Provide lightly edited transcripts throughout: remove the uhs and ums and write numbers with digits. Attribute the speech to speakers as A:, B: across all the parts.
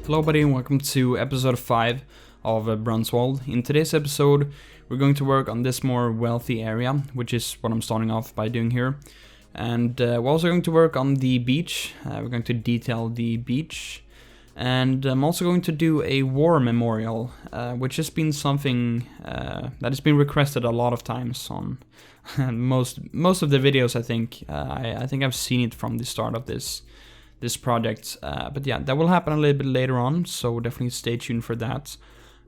A: Hello buddy and welcome to episode 5 of Brunswald. In today's episode we're going to work on this more wealthy area, which is what I'm starting off by doing here. And we're also going to work on the beach. We're going to detail the beach. And I'm also going to do a war memorial, which has been something that has been requested a lot of times on most of the videos. I think I've seen it from the start of this project, but yeah, that will happen a little bit later on, so definitely stay tuned for that.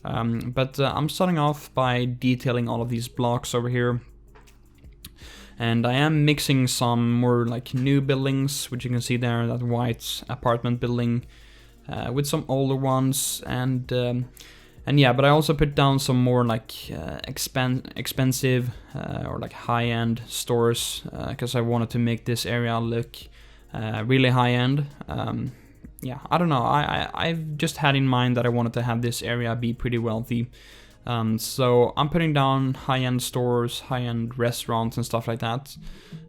A: But I'm starting off by detailing all of these blocks over here, and I am mixing some more like new buildings, which you can see there, that white apartment building, with some older ones, and yeah, but I also put down some more like expensive or like high-end stores, because I wanted to make this area look really high-end. Yeah, I don't know, I've just had in mind that I wanted to have this area be pretty wealthy. So I'm putting down high-end stores, high-end restaurants and stuff like that.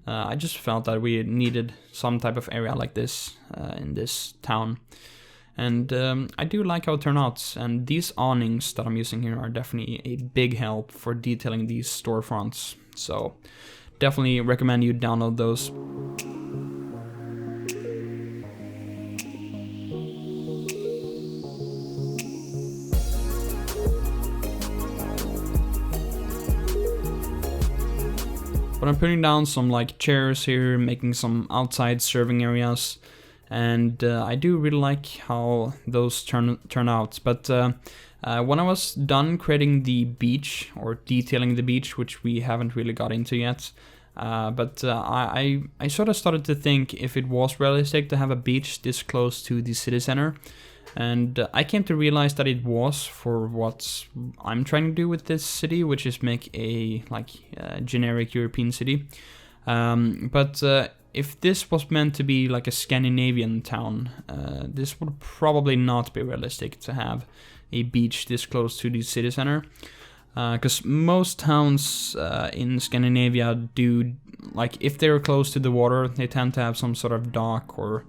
A: I just felt that we needed some type of area like this in this town. And I do like how it turned out, and these awnings that I'm using here are definitely a big help for detailing these storefronts. So definitely recommend you download those. But I'm putting down some like chairs here, making some outside serving areas, and I do really like how those turn out. But when I was done creating the beach, or detailing the beach, which we haven't really got into yet, but I sort of started to think if it was realistic to have a beach this close to the city center. And I came to realize that it was for what I'm trying to do with this city, which is make a generic European city. But if this was meant to be like a Scandinavian town, this would probably not be realistic to have a beach this close to the city center. Because most towns in Scandinavia do, like, if they're close to the water, they tend to have some sort of dock or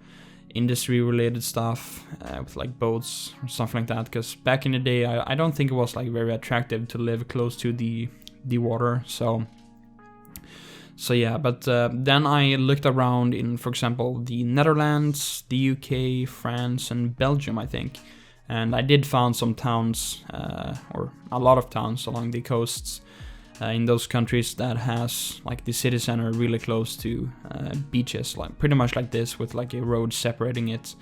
A: industry related stuff, with like boats or something like that. Because back in the day, I don't think it was like very attractive to live close to the water. So yeah, but then I looked around in, for example, the Netherlands, the UK, France and Belgium, I think. And I did find some towns, or a lot of towns along the coasts in those countries that has like the city center really close to beaches, like pretty much like this, with like a road separating it.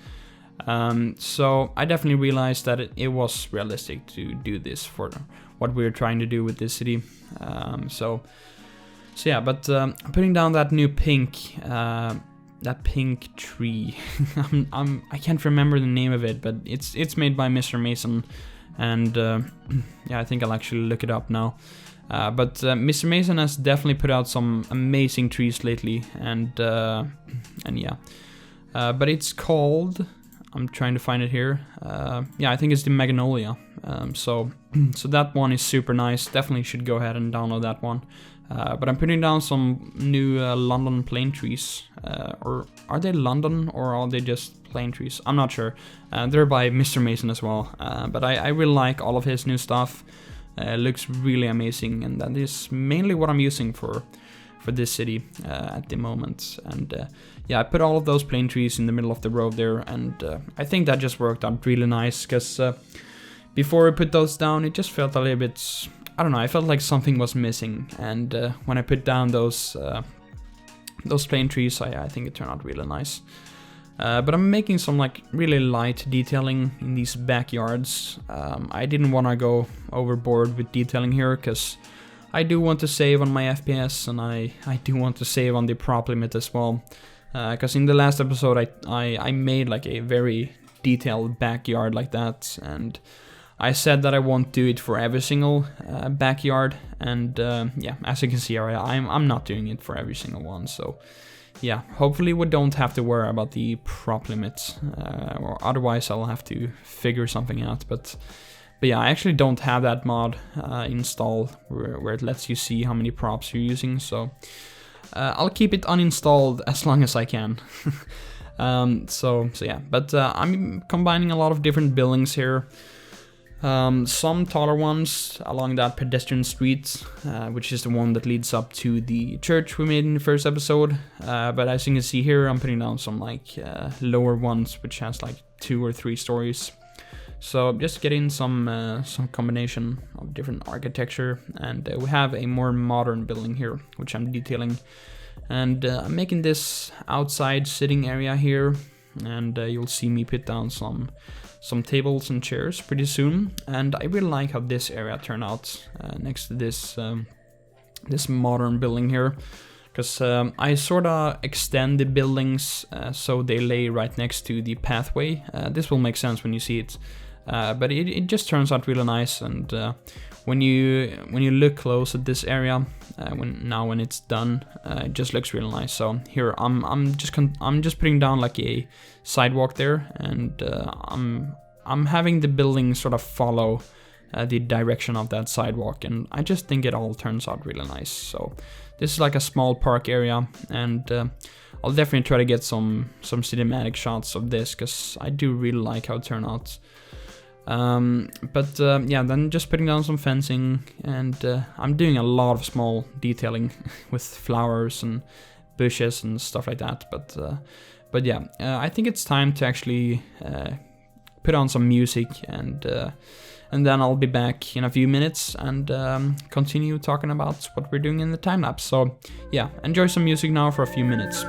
A: So I definitely realized that it was realistic to do this for what we're trying to do with this city. So yeah, but I'm putting down that new pink tree. I can't remember the name of it, but it's made by Mr. Mason, and yeah, I think I'll actually look it up now. But Mr. Mason has definitely put out some amazing trees lately, and yeah. But it's called, I'm trying to find it here. Yeah, I think it's the Magnolia. So that one is super nice. Definitely should go ahead and download that one. But I'm putting down some new London plane trees. Or are they London, or are they just plane trees? I'm not sure. They're by Mr. Mason as well. But I really like all of his new stuff. Looks really amazing, and that is mainly what I'm using for this city at the moment. And yeah, I put all of those plane trees in the middle of the road there, and I think that just worked out really nice, because before I put those down, it just felt a little bit, I don't know, I felt like something was missing. And when I put down those plane trees, I think it turned out really nice. But I'm making some like really light detailing in these backyards. I didn't want to go overboard with detailing here, because I do want to save on my FPS, and I do want to save on the prop limit as well. Because in the last episode I made like a very detailed backyard like that, and I said that I won't do it for every single backyard, and yeah, as you can see, I'm not doing it for every single one. So yeah, hopefully we don't have to worry about the prop limits, or otherwise I'll have to figure something out. But yeah, I actually don't have that mod installed where it lets you see how many props you're using, so I'll keep it uninstalled as long as I can. So yeah, but I'm combining a lot of different buildings here. Some taller ones along that pedestrian street, which is the one that leads up to the church we made in the first episode. But as you can see here, I'm putting down some like lower ones, which has like 2 or 3 stories. So just getting some combination of different architecture, and we have a more modern building here, which I'm detailing. And I'm making this outside sitting area here, and you'll see me put down some tables and chairs pretty soon. And I really like how this area turned out next to this this modern building here, because I sort of extend the buildings so they lay right next to the pathway. This will make sense when you see it, but it just turns out really nice. And when you look close at this area, when it's done, it just looks really nice. So here I'm just putting down like a sidewalk there, and I'm having the building sort of follow the direction of that sidewalk, and I just think it all turns out really nice. So this is like a small park area, and I'll definitely try to get some cinematic shots of this, because I do really like how it turned out. Yeah, then just putting down some fencing, and I'm doing a lot of small detailing with flowers and bushes and stuff like that. But yeah, I think it's time to actually put on some music, and then I'll be back in a few minutes and continue talking about what we're doing in the time lapse. So yeah, enjoy some music now for a few minutes.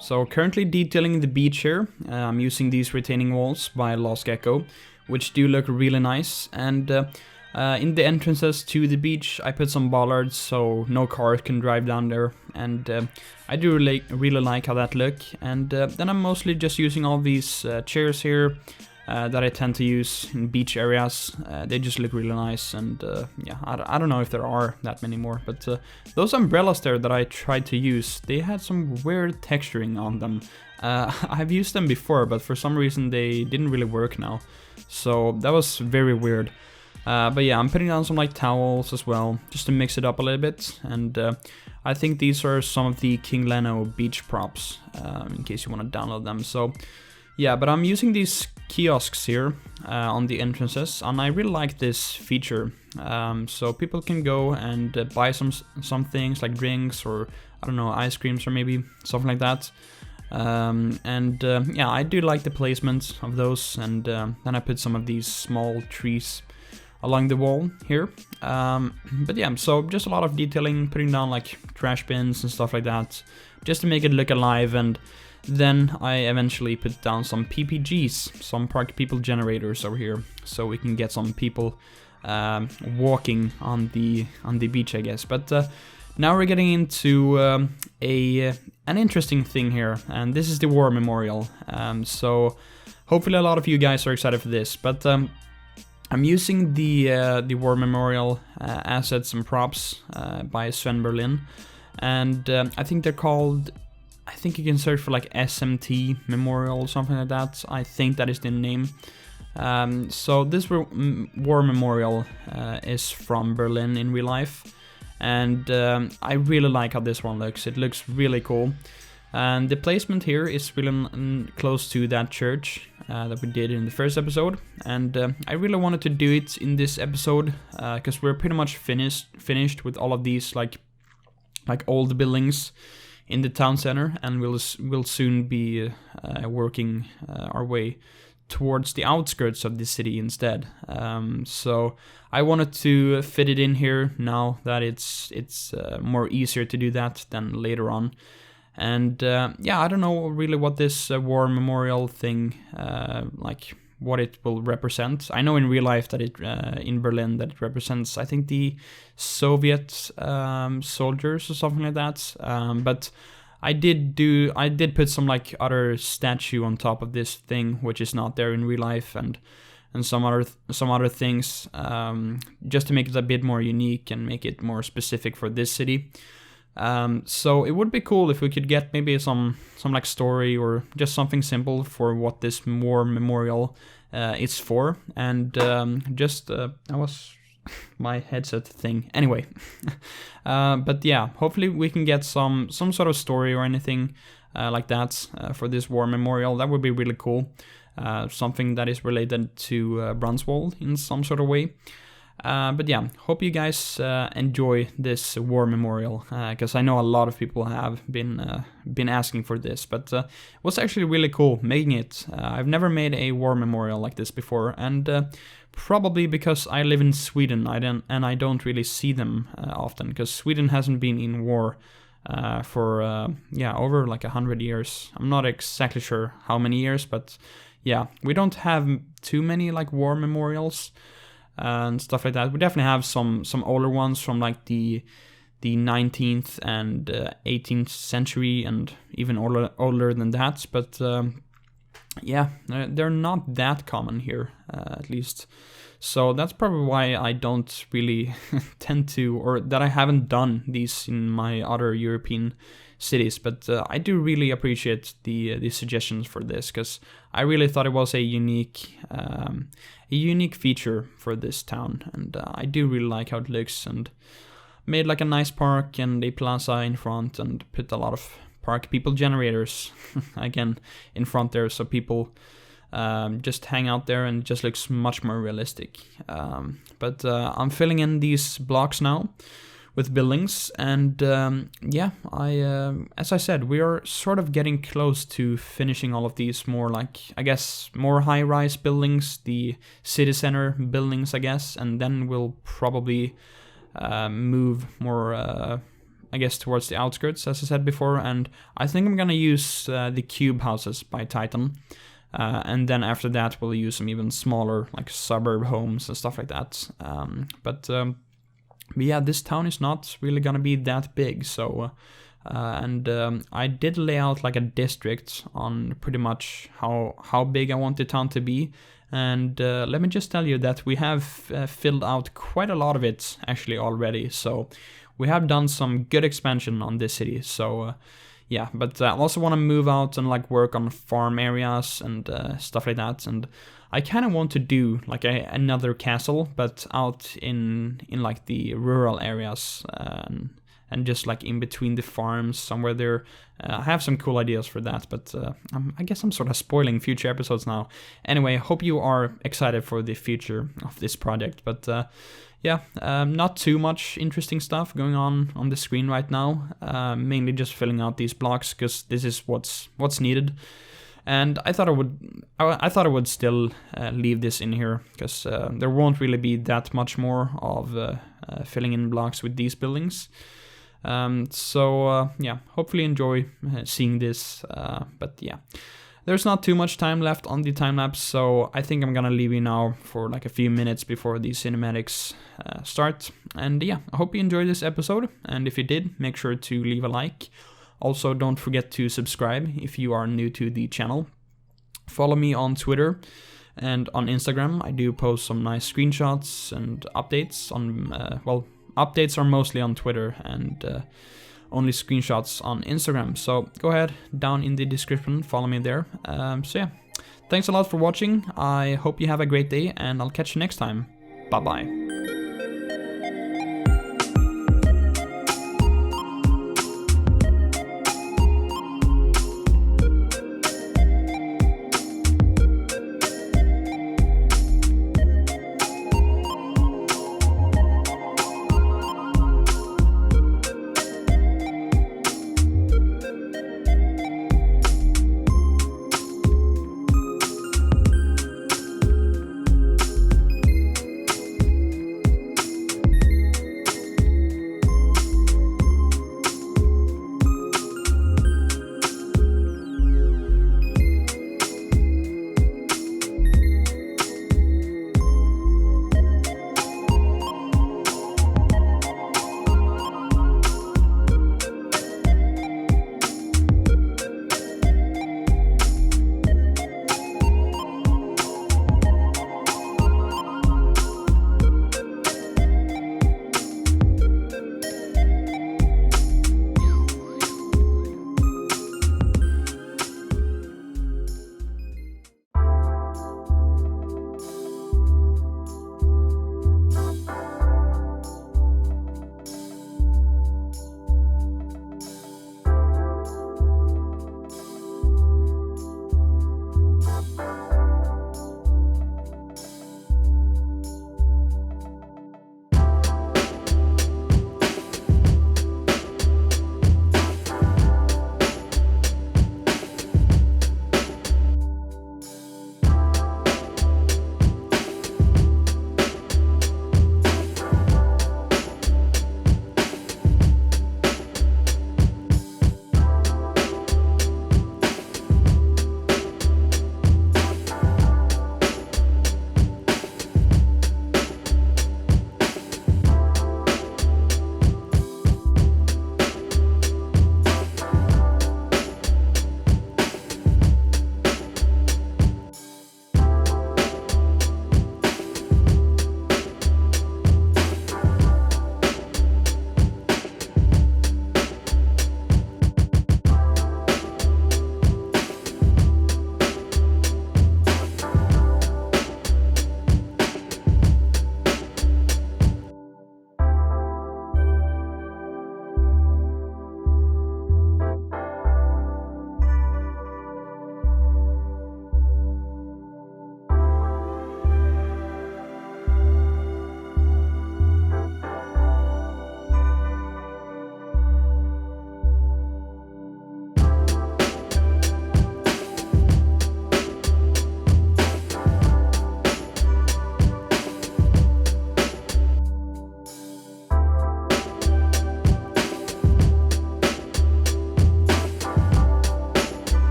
A: So currently detailing the beach here. I'm using these retaining walls by Lost Gecko, which do look really nice. And in the entrances to the beach, I put some bollards so no car can drive down there. And I do really like how that look. And then I'm mostly just using all these chairs here that I tend to use in beach areas. They just look really nice, and yeah, I don't know if there are that many more, but those umbrellas there that I tried to use, they had some weird texturing on them. I've used them before, but for some reason they didn't really work now, so that was very weird. But yeah, I'm putting down some like towels as well, just to mix it up a little bit, and I think these are some of the King Leno beach props, in case you want to download them. So yeah, but I'm using these kiosks here on the entrances, and I really like this feature. So people can go and buy some things like drinks, or I don't know, ice creams, or maybe something like that. Yeah, I do like the placement of those, and then I put some of these small trees along the wall here. But yeah, so just a lot of detailing, putting down like trash bins and stuff like that, just to make it look alive. And then I eventually put down some PPGs, some park people generators over here, so we can get some people walking on the beach, I guess. But now we're getting into an interesting thing here, and this is the war memorial. So hopefully a lot of you guys are excited for this. But I'm using the war memorial assets and props by Sven Berlin, and I think they're called. I think you can search for like SMT Memorial or something like that. I think that is the name. So this war memorial is from Berlin in real life, and I really like how this one looks. It looks really cool, and the placement here is really close to that church that we did in the first episode, and I really wanted to do it in this episode because we're pretty much finished with all of these like old buildings in the town center, and we'll soon be working our way towards the outskirts of the city instead. So I wanted to fit it in here now that it's more easier to do that than later on. And yeah, I don't know really what this war memorial thing like what it will represent. I know in real life that it in Berlin that it represents, I think, the Soviet soldiers or something like that. But I did put some like other statue on top of this thing, which is not there in real life, and some other things, just to make it a bit more unique and make it more specific for this city. So it would be cool if we could get maybe some like story or just something simple for what this war memorial is for. And just that was my headset thing. Anyway, but yeah, hopefully we can get some sort of story or anything like that for this war memorial. That would be really cool. Something that is related to Brunswald in some sort of way. But yeah, hope you guys enjoy this war memorial, because I know a lot of people have been asking for this, but it was actually really cool making it. I've never made a war memorial like this before, and probably because I live in Sweden, I don't really see them often, because Sweden hasn't been in war for over like 100 years. I'm not exactly sure how many years, but yeah, we don't have too many like war memorials and stuff like that. We definitely have some older ones from like the 19th and 18th century, and even older than that. But yeah, they're not that common here, at least. So that's probably why I don't really tend to, or that I haven't done these in my other European cities. But I do really appreciate the suggestions for this, because I really thought it was a unique feature for this town, and I do really like how it looks, and made like a nice park and a plaza in front, and put a lot of park people generators again in front there, so people just hang out there, and it just looks much more realistic. But I'm filling in these blocks now with buildings, and yeah, as I said, we are sort of getting close to finishing all of these more like, I guess, more high-rise buildings, the city center buildings, I guess, and then we'll probably move more, I guess, towards the outskirts, as I said before, and I think I'm gonna use the cube houses by Titan, and then after that we'll use some even smaller, like suburb homes and stuff like that. But yeah, this town is not really gonna be that big, so I did lay out like a district on pretty much how big I want the town to be, and let me just tell you that we have filled out quite a lot of it actually already, so we have done some good expansion on this city. So yeah, but I also want to move out and like work on farm areas and stuff like that, and I kind of want to do like another castle, but out in like the rural areas, and and just like in between the farms somewhere there. I have some cool ideas for that, but I guess I'm sort of spoiling future episodes now. Anyway, hope you are excited for the future of this project, but yeah, not too much interesting stuff going on the screen right now. Mainly just filling out these blocks because this is what's needed. And I thought I would still leave this in here because there won't really be that much more of filling in blocks with these buildings. So yeah, hopefully enjoy seeing this. But yeah, there's not too much time left on the time lapse, so I think I'm gonna leave you now for like a few minutes before the cinematics start. And yeah, I hope you enjoyed this episode, and if you did, make sure to leave a like. Also, don't forget to subscribe if you are new to the channel. Follow me on Twitter and on Instagram. I do post some nice screenshots and updates on, well, updates are mostly on Twitter and only screenshots on Instagram. So go ahead, down in the description, follow me there. So yeah, thanks a lot for watching. I hope you have a great day, and I'll catch you next time. Bye-bye.